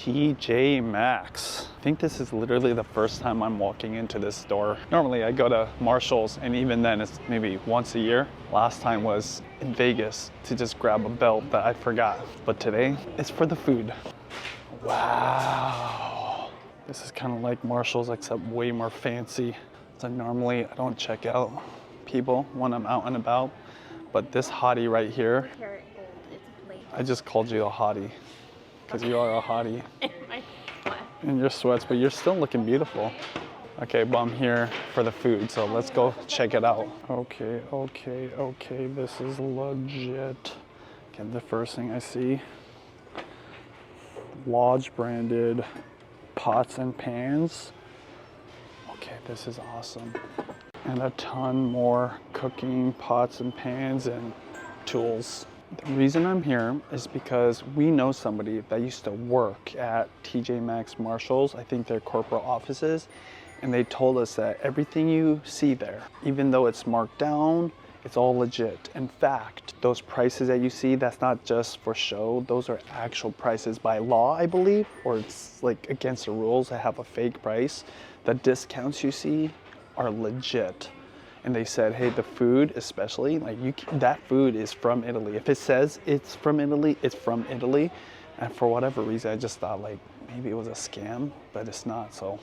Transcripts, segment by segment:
TJ Maxx. I think this is literally the first time I'm walking into this store. Normally I go to Marshall's, and even then it's maybe once a year. Last time was in Vegas to just grab a belt that I forgot. But today it's for the food. Wow. This is kind of like Marshall's except way more fancy. So normally I don't check out people when I'm out and about, but this hottie right here, I just called you a hottie because you are a hottie in your sweats, but you're still looking beautiful. Okay, but I'm here for the food, so let's go check it out. Okay, this is legit. Okay, the first thing I see, Lodge branded pots and pans. Okay, this is awesome. And a ton more cooking pots and pans and tools. The reason I'm here is because we know somebody that used to work at TJ Maxx Marshalls, I think their corporate offices, and they told us that everything you see there, even though it's marked down, it's all legit. In fact, those prices that you see, that's not just for show, those are actual prices by law, I believe, or it's like against the rules to have a fake price. The discounts you see are legit. And they said, hey, the food especially, like that food is from Italy. If it says it's from Italy, it's from Italy. And for whatever reason, I just thought like maybe it was a scam, but it's not. So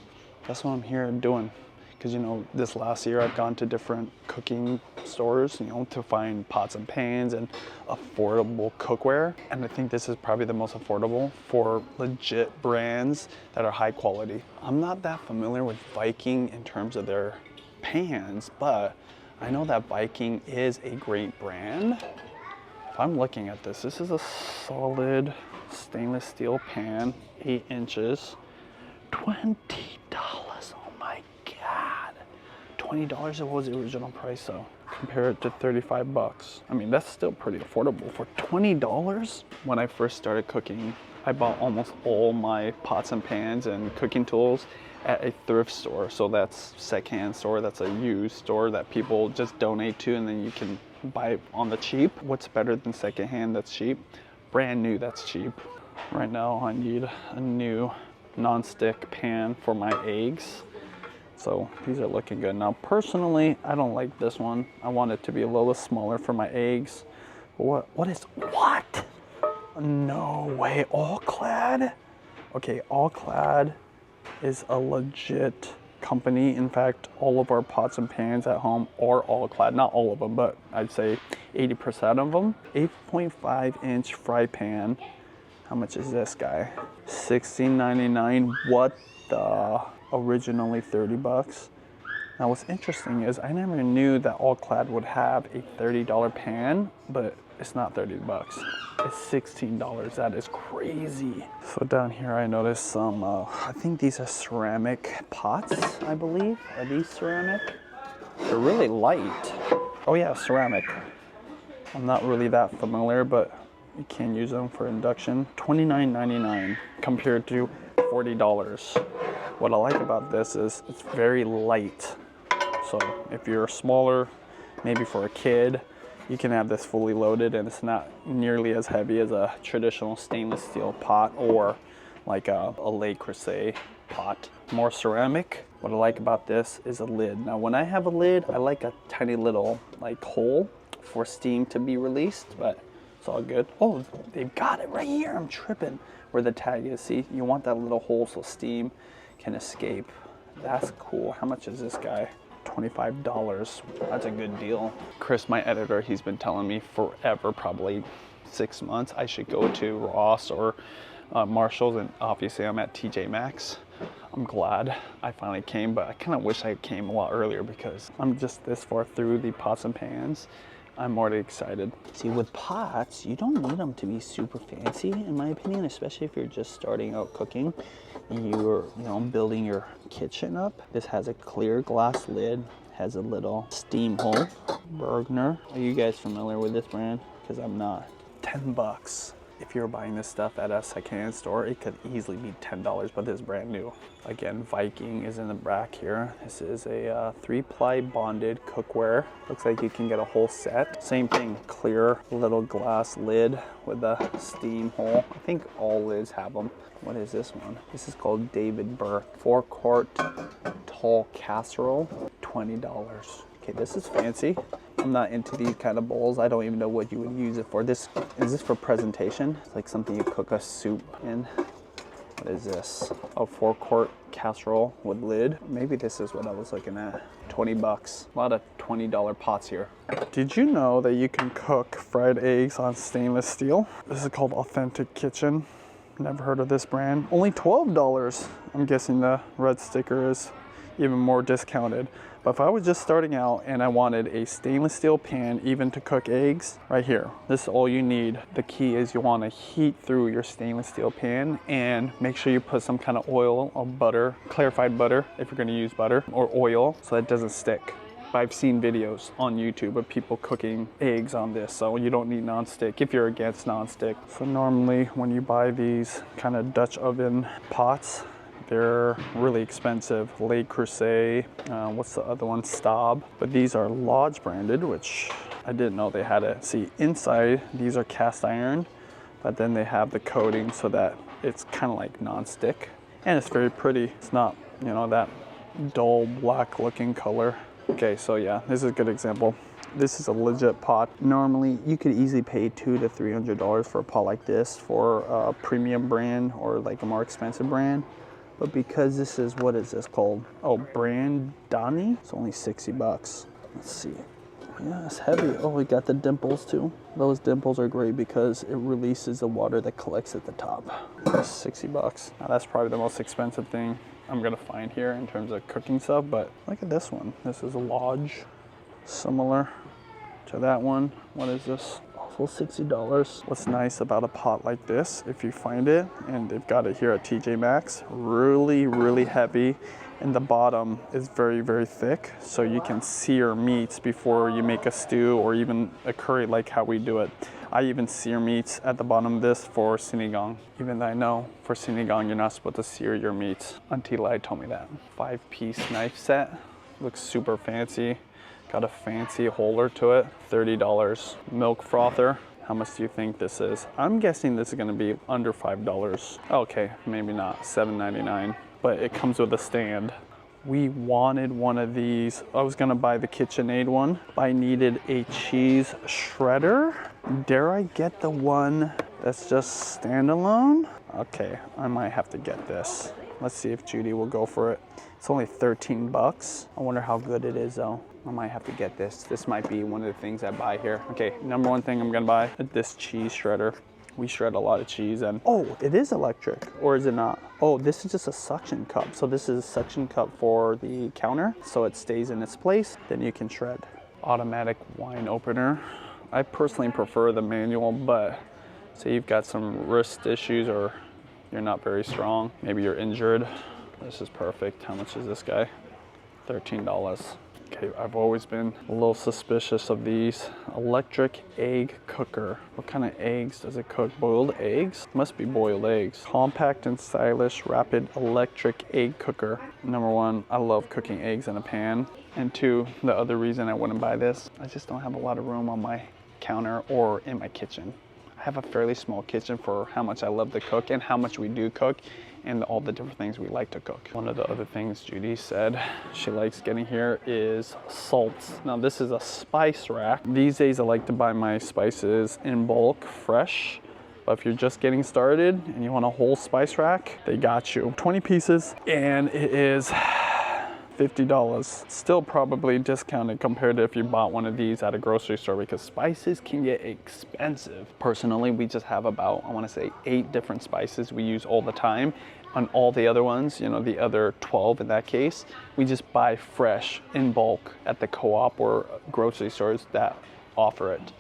that's what I'm here doing. Because, you know, this last year I've gone to different cooking stores, you know, to find pots and pans and affordable cookware. And I think this is probably the most affordable for legit brands that are high quality. I'm not that familiar with Viking in terms of their pans, but I know that Viking is a great brand. If I'm looking at this, this is a solid stainless steel pan, 8 inches, $20. Oh my God. $20, what was the original price though? Compare it to 35 bucks. I mean, that's still pretty affordable for $20. When I first started cooking, I bought almost all my pots and pans and cooking tools at a thrift store. So that's secondhand store, that's a used store that people just donate to and then you can buy it on the cheap. What's better than secondhand that's cheap? Brand new that's cheap. Right now I need a new non-stick pan for my eggs. So these are looking good. Now personally, I don't like this one. I want it to be a little smaller for my eggs. What? No way, All Clad? Okay, All Clad is a legit company. In fact, all of our pots and pans at home are All Clad. Not all of them, but I'd say 80% of them. 8.5 inch fry pan. How much is this guy? $16.99. What the? Originally 30 bucks. Now what's interesting is I never knew that All Clad would have a $30 pan, but it's not 30 bucks. It's $16. That is crazy. So down here I noticed some, I think these are ceramic pots, I believe. Are these ceramic? They're really light. Oh yeah, ceramic. I'm not really that familiar, but you can use them for induction. $29.99 compared to $40. What I like about this is it's very light. So if you're smaller, maybe for a kid, you can have this fully loaded and it's not nearly as heavy as a traditional stainless steel pot or like a Le Creuset pot. More ceramic. What I like about this is a lid. Now when I have a lid, I like a tiny little like hole for steam to be released, but it's all good. Oh, they've got it right here. I'm tripping. Where the tag is, see, you want that little hole so steam can escape. That's cool. How much is this guy? $25. That's a good deal. Chris, my editor, he's been telling me forever, probably 6 months, I should go to Ross or Marshall's, and obviously I'm at TJ Maxx. I'm glad I finally came, but I kind of wish I came a lot earlier because I'm just this far through the pots and pans. I'm already excited. See, with pots, you don't need them to be super fancy, in my opinion, especially if you're just starting out cooking and you're, you know, building your kitchen up. This has a clear glass lid, has a little steam hole. Bergner. Are you guys familiar with this brand? Because I'm not. 10 bucks. If you're buying this stuff at a secondhand store, it could easily be $10, but this is brand new. Again, Viking is in the back here. This is a 3-ply bonded cookware. Looks like you can get a whole set. Same thing, clear little glass lid with a steam hole. I think all lids have them. What is this one? This is called David Burke 4-quart tall casserole, $20. Okay, this is fancy. I'm not into these kind of bowls. I don't even know what you would use it for. Is this for presentation? It's like something you cook a soup in. What is this? A 4-quart casserole with lid. Maybe this is what I was looking at. 20 bucks. A lot of $20 pots here. Did you know that you can cook fried eggs on stainless steel? This is called Authentic Kitchen. Never heard of this brand. Only $12. I'm guessing the red sticker is even more discounted. But if I was just starting out and I wanted a stainless steel pan even to cook eggs, right here, this is all you need. The key is you want to heat through your stainless steel pan and make sure you put some kind of oil or butter, clarified butter if you're going to use butter, or oil so that it doesn't stick. I've seen videos on YouTube of people cooking eggs on this, so you don't need nonstick if you're against nonstick. So normally when you buy these kind of Dutch oven pots, they're really expensive. Le Creuset, what's the other one? Staub. But these are Lodge branded, which I didn't know they had it. See, inside, these are cast iron, but then they have the coating so that it's kind of like non-stick. And it's very pretty. It's not, you know, that dull black looking color. Okay, so yeah, this is a good example. This is a legit pot. Normally, you could easily pay $200 to $300 for a pot like this for a premium brand or like a more expensive brand. But because this is, what is this called? Oh, Brand Donny? It's only 60 bucks. Let's see. Yeah, it's heavy. Oh, we got the dimples too. Those dimples are great because it releases the water that collects at the top. That's 60 bucks. Now, that's probably the most expensive thing I'm gonna find here in terms of cooking stuff, but look at this one. This is a Lodge, similar to that one. What is this? $60. What's nice about a pot like this, if you find it, and they've got it here at TJ Maxx, really heavy, and the bottom is very thick, so you can sear meats before you make a stew or even a curry like how we do it. I even sear meats at the bottom of this for sinigang, even though I know for sinigang you're not supposed to sear your meats. Auntie Lai told me that. 5-piece knife set, looks super fancy. Got a fancy holder to it, $30. Milk frother, how much do you think this is? I'm guessing this is gonna be under $5. Okay, maybe not, $7.99, but it comes with a stand. We wanted one of these. I was gonna buy the KitchenAid one, but I needed a cheese shredder. Dare I get the one that's just standalone? Okay, I might have to get this. Let's see if Judy will go for it. It's only 13 bucks. I wonder how good it is though. I might have to get this. This might be one of the things I buy here. Okay, number one thing I'm gonna buy, this cheese shredder. We shred a lot of cheese and, oh, it is electric, or is it not? Oh, this is just a suction cup. So this is a suction cup for the counter, so it stays in its place, then you can shred. Automatic wine opener. I personally prefer the manual, but say you've got some wrist issues or you're not very strong, maybe you're injured. This is perfect. How much is this guy? $13. Okay, I've always been a little suspicious of these. Electric egg cooker. What kind of eggs does it cook? Boiled eggs? Must be boiled eggs. Compact and stylish rapid electric egg cooker. Number one, I love cooking eggs in a pan. And two, the other reason I wouldn't buy this, I just don't have a lot of room on my counter or in my kitchen. I have a fairly small kitchen for how much I love to cook and how much we do cook and all the different things we like to cook. One of the other things Judy said she likes getting here is salts. Now this is a spice rack. These days I like to buy my spices in bulk, fresh. But if you're just getting started and you want a whole spice rack, they got you. 20 pieces and it is $50. Still probably discounted compared to if you bought one of these at a grocery store because spices can get expensive. Personally, we just have about, I want to say 8 different spices we use all the time. On all the other ones, you know, the other 12 in that case, we just buy fresh in bulk at the co-op or grocery stores that offer it.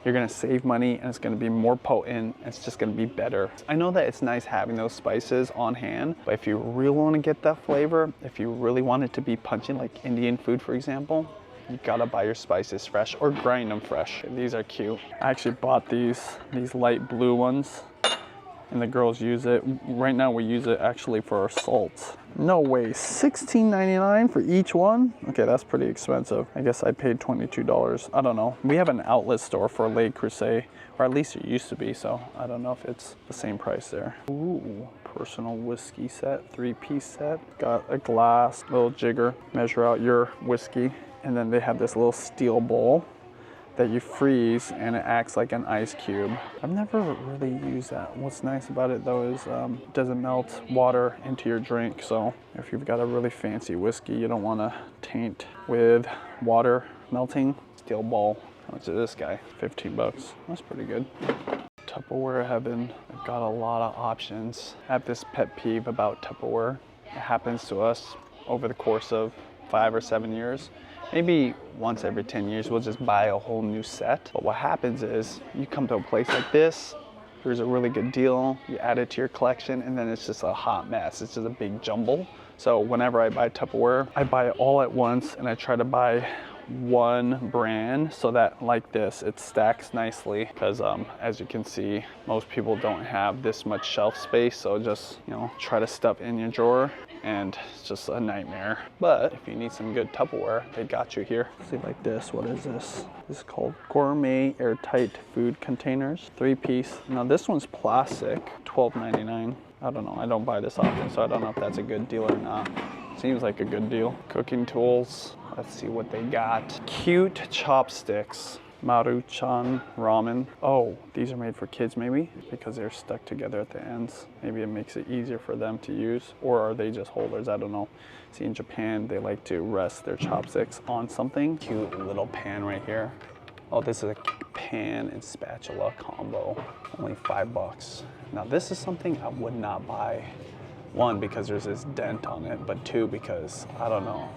You're gonna save money and it's gonna be more potent and it's just gonna be better. I know that it's nice having those spices on hand, but if you really wanna get that flavor, if you really want it to be punchy like Indian food, for example, you gotta buy your spices fresh or grind them fresh. These are cute. I actually bought these light blue ones and the girls use it. Right now we use it actually for our salt. No way, $16.99 for each one? Okay, that's pretty expensive. I guess I paid $22. I don't know. We have an outlet store for Le Creuset, or at least it used to be, so I don't know if it's the same price there. Ooh, personal whiskey set, 3-piece set. Got a glass, little jigger, measure out your whiskey, and then they have this little steel bowl that you freeze and it acts like an ice cube. I've never really used that. What's nice about it though is it doesn't melt water into your drink. So if you've got a really fancy whiskey you don't want to taint with water melting, steel bowl. How much is this guy? 15 bucks. That's pretty good. Tupperware heaven. I've got a lot of options. I have this pet peeve about Tupperware. It happens to us over the course of 5 or 7 years. Maybe once every 10 years, we'll just buy a whole new set. But what happens is you come to a place like this, there's a really good deal, you add it to your collection, and then it's just a hot mess. It's just a big jumble. So whenever I buy Tupperware, I buy it all at once and I try to buy one brand so that like this, it stacks nicely because as you can see, most people don't have this much shelf space. So just, you know, try to stuff in your drawer and it's just a nightmare. But if you need some good Tupperware, they got you here. See like this, what is this? This is called gourmet airtight food containers, 3-piece. Now this one's plastic, $12.99. I don't know, I don't buy this often, so I don't know if that's a good deal or not. Seems like a good deal. Cooking tools, let's see what they got. Cute chopsticks. Maruchan ramen. Oh, these are made for kids maybe because they're stuck together at the ends. Maybe it makes it easier for them to use, or are they just holders? I don't know. See, in Japan, they like to rest their chopsticks on something. Cute little pan right here. Oh, this is a pan and spatula combo. Only 5 bucks. Now this is something I would not buy. 1, because there's this dent on it, but 2, because I don't know.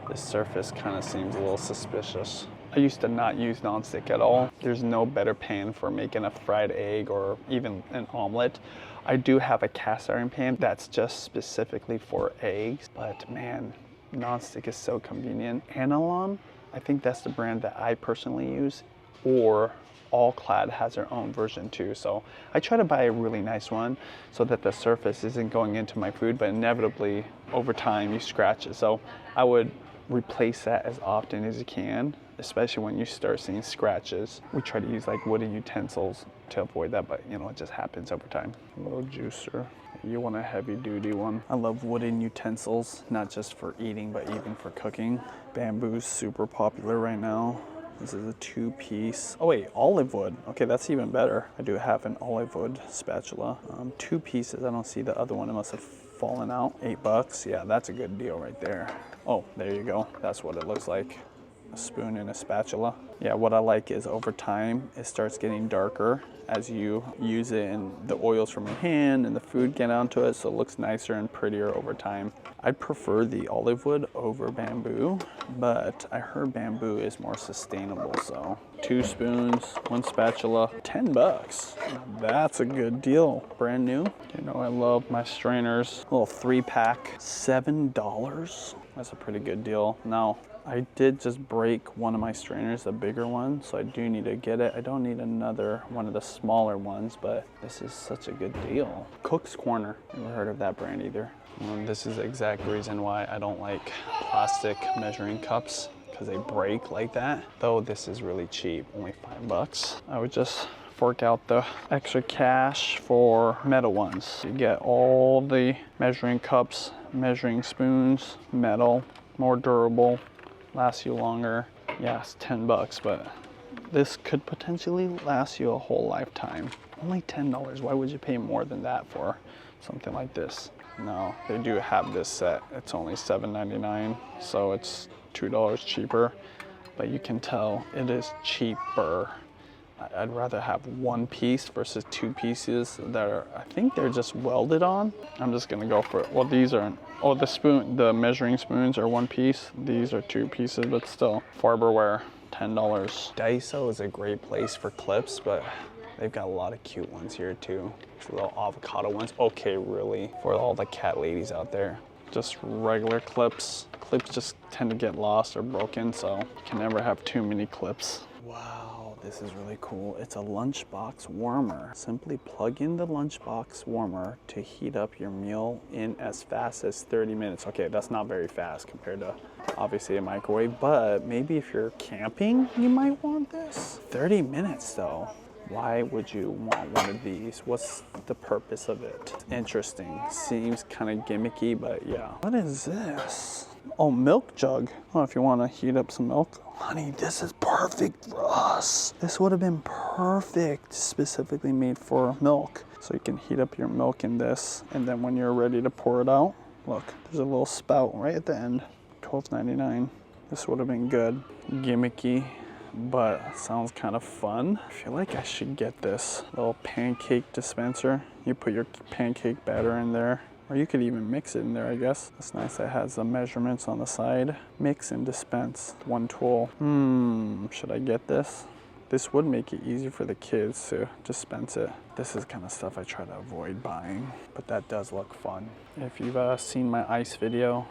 This surface kind of seems a little suspicious. I used to not use nonstick at all. There's no better pan for making a fried egg or even an omelet. I do have a cast iron pan that's just specifically for eggs, but man, nonstick is so convenient. Analon, I think that's the brand that I personally use, or All Clad has their own version too. So I try to buy a really nice one so that the surface isn't going into my food, but inevitably over time you scratch it. So I would replace that as often as you can, especially when you start seeing scratches. We try to use like wooden utensils to avoid that, but you know, it just happens over time. A little juicer. You want a heavy duty one. I love wooden utensils, not just for eating, but even for cooking. Bamboo's super popular right now. This is a 2-piece. Oh wait, olive wood. Okay, that's even better. I do have an olive wood spatula. 2 pieces, I don't see the other one. It must have fallen out. 8 bucks, yeah, that's a good deal right there. Oh, there you go. That's what it looks like. A spoon and a spatula. Yeah, what I like is over time, it starts getting darker as you use it and the oils from your hand and the food get onto it, so it looks nicer and prettier over time. I prefer the olive wood over bamboo, but I heard bamboo is more sustainable, so 2 spoons, 1 spatula, 10 bucks. That's a good deal. Brand new. You know I love my strainers. A little 3-pack, $7. That's a pretty good deal. Now, I did just break one of my strainers, the bigger one, so I do need to get it. I don't need another one of the smaller ones, but this is such a good deal. Cook's Corner, never heard of that brand either. This is the exact reason why I don't like plastic measuring cups, because they break like that. Though this is really cheap, only 5 bucks. I would just fork out the extra cash for metal ones. You get all the measuring cups, measuring spoons, metal, more durable, lasts you longer. Yeah, it's 10 bucks, but this could potentially last you a whole lifetime. Only $10. Why would you pay more than that for something like this? No, they do have this set. It's only $7.99, so it's $2 cheaper, but you can tell it is cheaper. I'd rather have 1 piece versus 2 pieces that are, I think they're just welded on. I'm just gonna go for it. Well, these aren't. Oh, the measuring spoons are 1 piece. These are 2 pieces, but still. Farberware, $10. Daiso is a great place for clips, but they've got a lot of cute ones here too. Little avocado ones. Okay, really, for all the cat ladies out there. Just regular clips. Clips just tend to get lost or broken, so you can never have too many clips. Wow, This is really cool. It's a lunchbox warmer. Simply plug in the lunchbox warmer to heat up your meal in as fast as 30 minutes. Okay, that's not very fast compared to obviously a microwave, but maybe if you're camping, you might want this. 30 minutes though. Why would you want one of these? What's the purpose of it? Interesting. Seems kind of gimmicky, but yeah. What is this? Oh, milk jug. Oh, if you want to heat up some milk. Honey, this is perfect for us. This would have been perfect, specifically made for milk. So you can heat up your milk in this, and then when you're ready to pour it out, look, there's a little spout right at the end. $12.99. This would have been good. Gimmicky, but sounds kind of fun. I feel like I should get this little pancake dispenser. You put your pancake batter in there, or you could even mix it in there, I guess. It's nice that it has the measurements on the side. Mix and dispense, one tool. Should I get this? This would make it easier for the kids to dispense it. This is kind of stuff I try to avoid buying, but that does look fun. If you've seen my ice video,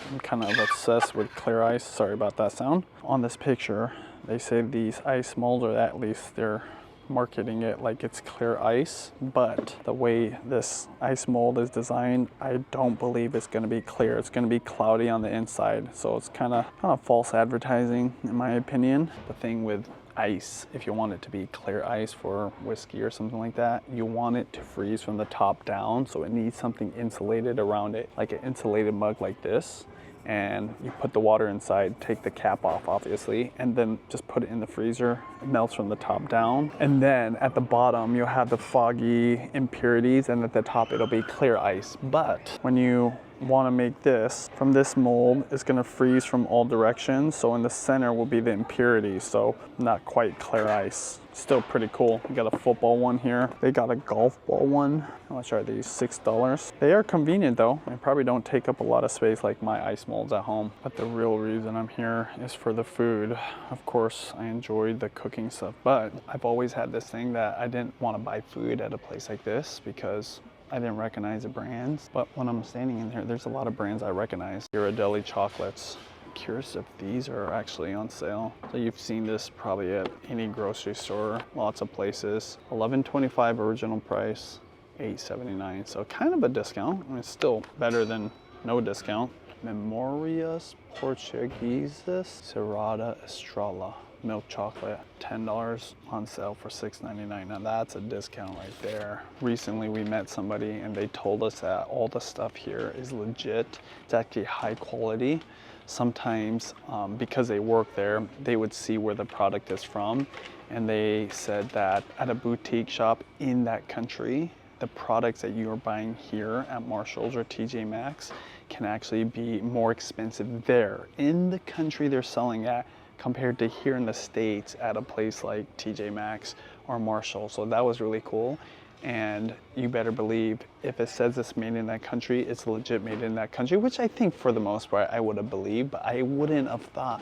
I'm kind of obsessed with clear ice. Sorry about that sound. On this picture, they say these ice molds, or at least they're marketing it like it's clear ice, but the way this ice mold is designed, I don't believe it's going to be clear. It's going to be cloudy on the inside, so it's kind of false advertising in my opinion. The thing with ice, if you want it to be clear ice for whiskey or something like that, you want it to freeze from the top down, so it needs something insulated around it, like an insulated mug like this. And you put the water inside, take the cap off obviously, and then just put it in the freezer. It melts from the top down, and then at the bottom you'll have the foggy impurities, and at the top it'll be clear ice. But when you want to make this from this mold, it's going to freeze from all directions, so in the center will be the impurities, so not quite clear ice. Still pretty cool. We got a football one here. They got a golf ball one. How much are these? $6. They are convenient though. They probably don't take up a lot of space like my ice molds at home. But the real reason I'm here is for the food. Of course, I enjoyed the cooking stuff, but I've always had this thing that I didn't want to buy food at a place like this because I didn't recognize the brands. But when I'm standing in here, there's a lot of brands I recognize. Ghirardelli chocolates. Curious if these are actually on sale. So you've seen this probably at any grocery store, lots of places. $11.25 original price, $8.79. So kind of a discount. I mean, it's still better than no discount. Memorias Portuguesas Serrada Estrella milk chocolate, $10 on sale for $6.99. Now that's a discount right there. Recently we met somebody and they told us that all the stuff here is legit. It's actually high quality. Sometimes because they work there, they would see where the product is from, and they said that at a boutique shop in that country, the products that you are buying here at Marshall's or TJ Maxx can actually be more expensive there in the country they're selling at compared to here in the States at a place like TJ Maxx or Marshall. So that was really cool. And you better believe if it says it's made in that country, it's legit made in that country, which I think for the most part I would have believed, but I wouldn't have thought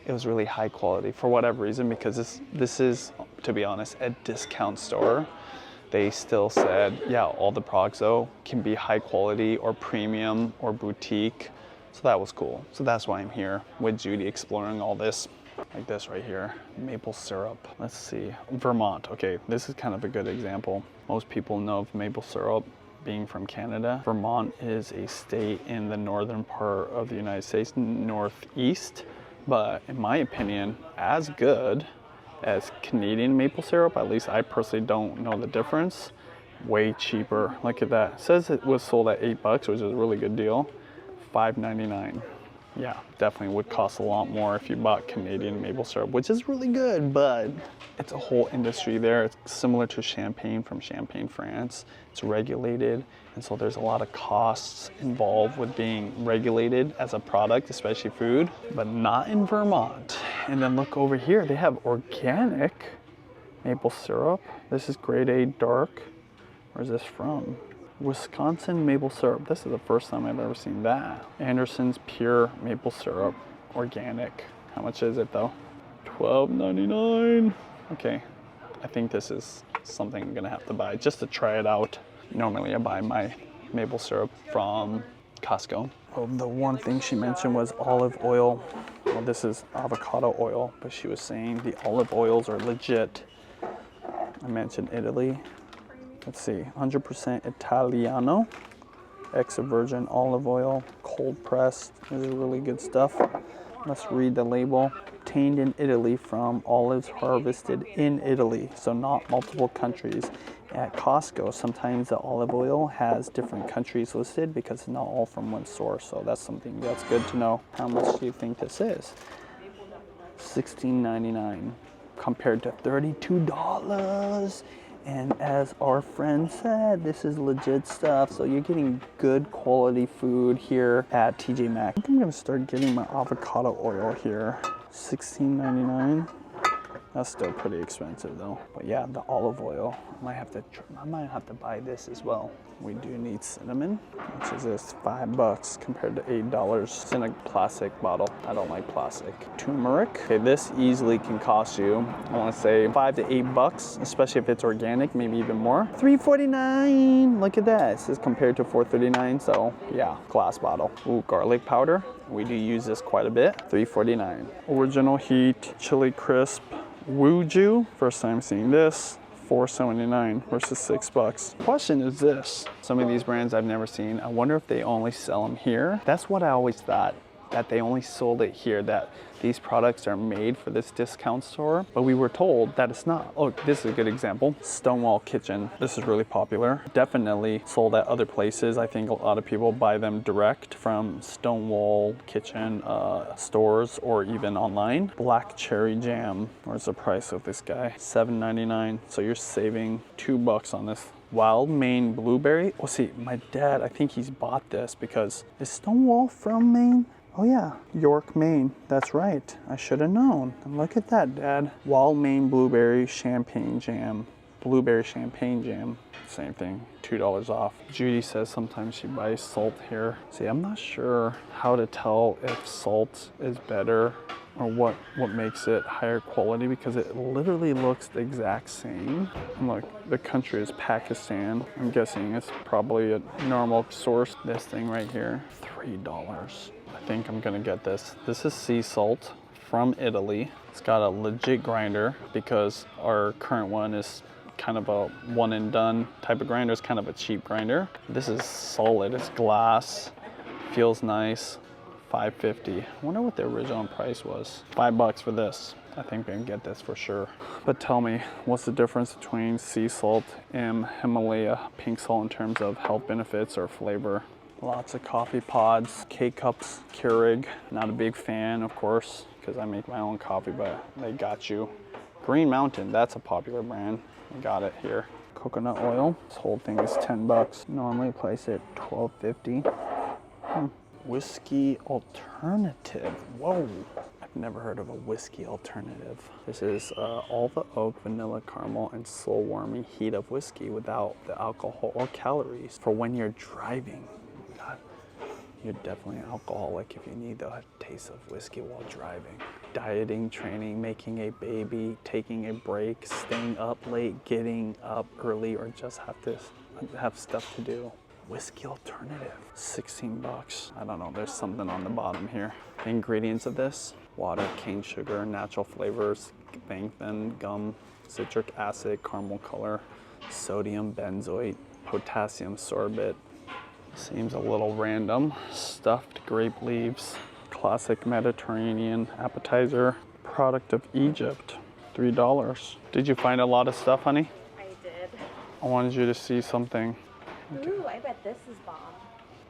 it was really high quality for whatever reason, because this is, to be honest, a discount store. They still said, yeah, all the products though can be high quality or premium or boutique. So that was cool. So that's why I'm here with Judy exploring all this. Like this right here, maple syrup. Let's see, Vermont. Okay, this is kind of a good example. Most people know of maple syrup being from Canada. Vermont is a state in the northern part of the United States, northeast, but in my opinion, as good as Canadian maple syrup. At least I personally don't know the difference. Way cheaper. Look at that. It says it was sold at $8, which is a really good deal. $5.99. Yeah, definitely would cost a lot more if you bought Canadian maple syrup, which is really good, but it's a whole industry there. It's similar to champagne from Champagne, France. It's regulated, and so there's a lot of costs involved with being regulated as a product, especially food, but not in Vermont. And then look over here, they have organic maple syrup. This is grade A dark. Where's this from? Wisconsin maple syrup. This is the first time I've ever seen that. Anderson's pure maple syrup, organic. How much is it though? $12.99. Okay, I think this is something I'm gonna have to buy just to try it out. Normally I buy my maple syrup from Costco. Well, the one thing she mentioned was olive oil. Well, this is avocado oil, but she was saying the olive oils are legit. I mentioned Italy. Let's see, 100% Italiano, extra virgin olive oil, cold pressed. This is really good stuff. Let's read the label. Obtained in Italy from olives harvested in Italy, so not multiple countries. At Costco, sometimes the olive oil has different countries listed because it's not all from one source, so that's something that's good to know. How much do you think this is? $16.99 compared to $32. And as our friend said, this is legit stuff. So you're getting good quality food here at TJ Maxx. I think I'm gonna start getting my avocado oil here. $16.99. That's still pretty expensive though. But yeah, the olive oil, I might have to buy this as well. We do need cinnamon, which is this $5 compared to $8. It's in a plastic bottle. I don't like plastic. Turmeric. Okay, this easily can cost you, I want to say $5 to $8, especially if it's organic, maybe even more. $3.49. Look at that. This is compared to $4.39. So yeah, glass bottle. Ooh, garlic powder. We do use this quite a bit. $3.49. Original Heat Chili Crisp Wuju. First time seeing this. $4.79 versus $6. Question is this: some of these brands I've never seen. I wonder if they only sell them here. That's what I always thought, that they only sold it here, that these products are made for this discount store, but we were told that it's not. Oh, this is a good example. Stonewall Kitchen. This is really popular. Definitely sold at other places. I think a lot of people buy them direct from Stonewall Kitchen stores or even online. Black cherry jam. Where's the price of this guy? $7.99. So you're saving $2 on this. Wild Maine blueberry. Oh, see, my dad, I think he's bought this because is Stonewall from Maine? Oh yeah, York, Maine. That's right. I should have known. And look at that, Dad. Wild Maine blueberry champagne jam. Blueberry champagne jam. Same thing, $2 off. Judy says sometimes she buys salt here. See, I'm not sure how to tell if salt is better or what makes it higher quality, because it literally looks the exact same. And look, the country is Pakistan. I'm guessing it's probably a normal source. This thing right here, $3. I think I'm gonna get this. This is sea salt from Italy. It's got a legit grinder because our current one is kind of a one and done type of grinder. It's kind of a cheap grinder. This is solid, it's glass, feels nice. $5.50. I wonder what the original price was. $5 for this. I think we can get this for sure. But tell me, what's the difference between sea salt and Himalaya pink salt in terms of health benefits or flavor? Lots of coffee pods, K-Cups, Keurig. Not a big fan, of course, because I make my own coffee, but they got you. Green Mountain, that's a popular brand. I got it here. Coconut oil. This whole thing is $10. Normally price it $12.50. Whiskey alternative. Whoa. I've never heard of a whiskey alternative. This is all the oak, vanilla, caramel, and soul warming heat of whiskey without the alcohol or calories for when you're driving. God, you're definitely an alcoholic if you need the taste of whiskey while driving. Dieting, training, making a baby, taking a break, staying up late, getting up early, or just have stuff to do. Whiskey alternative, $16. I don't know, there's something on the bottom here. The ingredients of this: water, cane sugar, natural flavors, xanthan gum, citric acid, caramel color, sodium benzoate, potassium sorbate. Seems a little random. Stuffed grape leaves, classic Mediterranean appetizer, product of Egypt, $3. Did you find a lot of stuff, honey? I did. I wanted you to see something. Okay. Ooh, I bet this is bomb.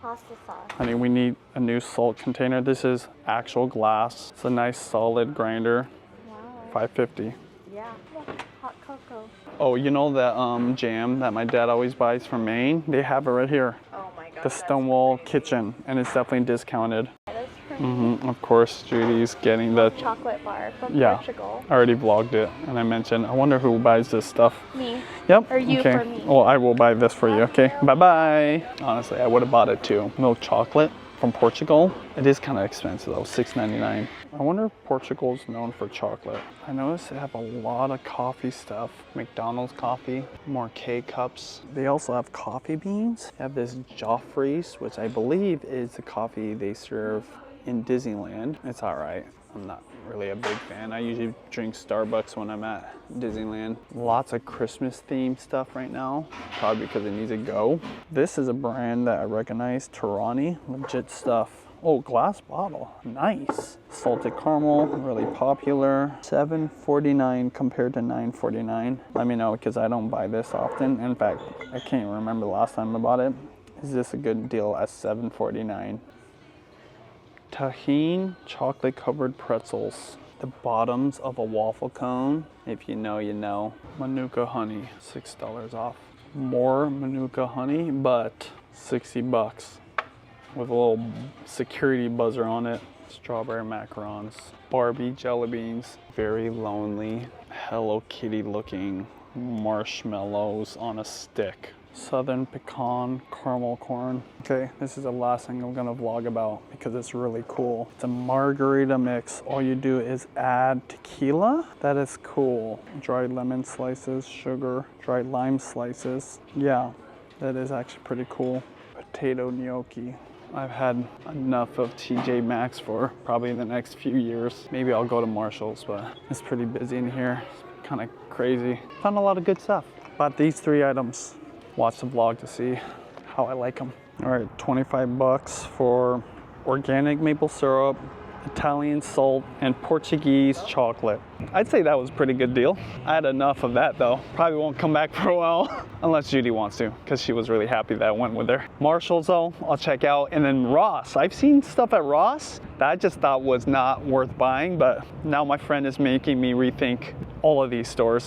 Pasta sauce. Honey, we need a new salt container. This is actual glass. It's a nice solid grinder. Wow. $5.50. Yeah. Hot cocoa. Oh, you know that jam that my dad always buys from Maine? They have it right here. Oh my god. The Stonewall Kitchen, and it's definitely discounted. That's crazy. Of course, Judy's getting the chocolate bar from Portugal. I already vlogged it, and I mentioned, I wonder who buys this stuff. Me. Yep. Or you okay. for me. Well, I will buy this for you, okay? Bye-bye. Honestly, I would have bought it too. Milk chocolate, from Portugal. It is kind of expensive though, $6.99. I wonder if Portugal is known for chocolate. I noticed they have a lot of coffee stuff. McDonald's coffee, more K-cups. They also have coffee beans. They have this Joffrey's, which I believe is the coffee they serve in Disneyland. It's all right. I'm not really a big fan. I usually drink Starbucks when I'm at Disneyland. Lots of Christmas themed stuff right now, probably because it needs to go. This is a brand that I recognize, Tarani, legit stuff. Oh, glass bottle, nice. Salted caramel, really popular. $7.49 compared to $9.49. Let me know because I don't buy this often. In fact, I can't even remember the last time I bought it. Is this a good deal at $7.49? Tahine chocolate covered pretzels. The bottoms of a waffle cone. If you know, you know. Manuka honey, $6 off. More Manuka honey, but 60 bucks. With a little security buzzer on it. Strawberry macarons. Barbie jelly beans. Very lonely, Hello Kitty looking marshmallows on a stick. Southern pecan caramel corn. Okay, this is the last thing I'm gonna vlog about because it's really cool. It's a margarita mix. All you do is add tequila. That is cool. Dried lemon slices, sugar, dried lime slices. Yeah, that is actually pretty cool. Potato gnocchi. I've had enough of TJ Maxx for probably the next few years. Maybe I'll go to Marshall's, but it's pretty busy in here. It's kind of crazy. Found a lot of good stuff. Bought these 3 items. Watch the vlog to see how I like them. All right, 25 bucks for organic maple syrup, Italian salt, and Portuguese chocolate. I'd say that was a pretty good deal. I had enough of that though. Probably won't come back for a while, unless Judy wants to, because she was really happy that I went with her. Marshall's though, I'll check out. And then Ross, I've seen stuff at Ross that I just thought was not worth buying, but now my friend is making me rethink all of these stores.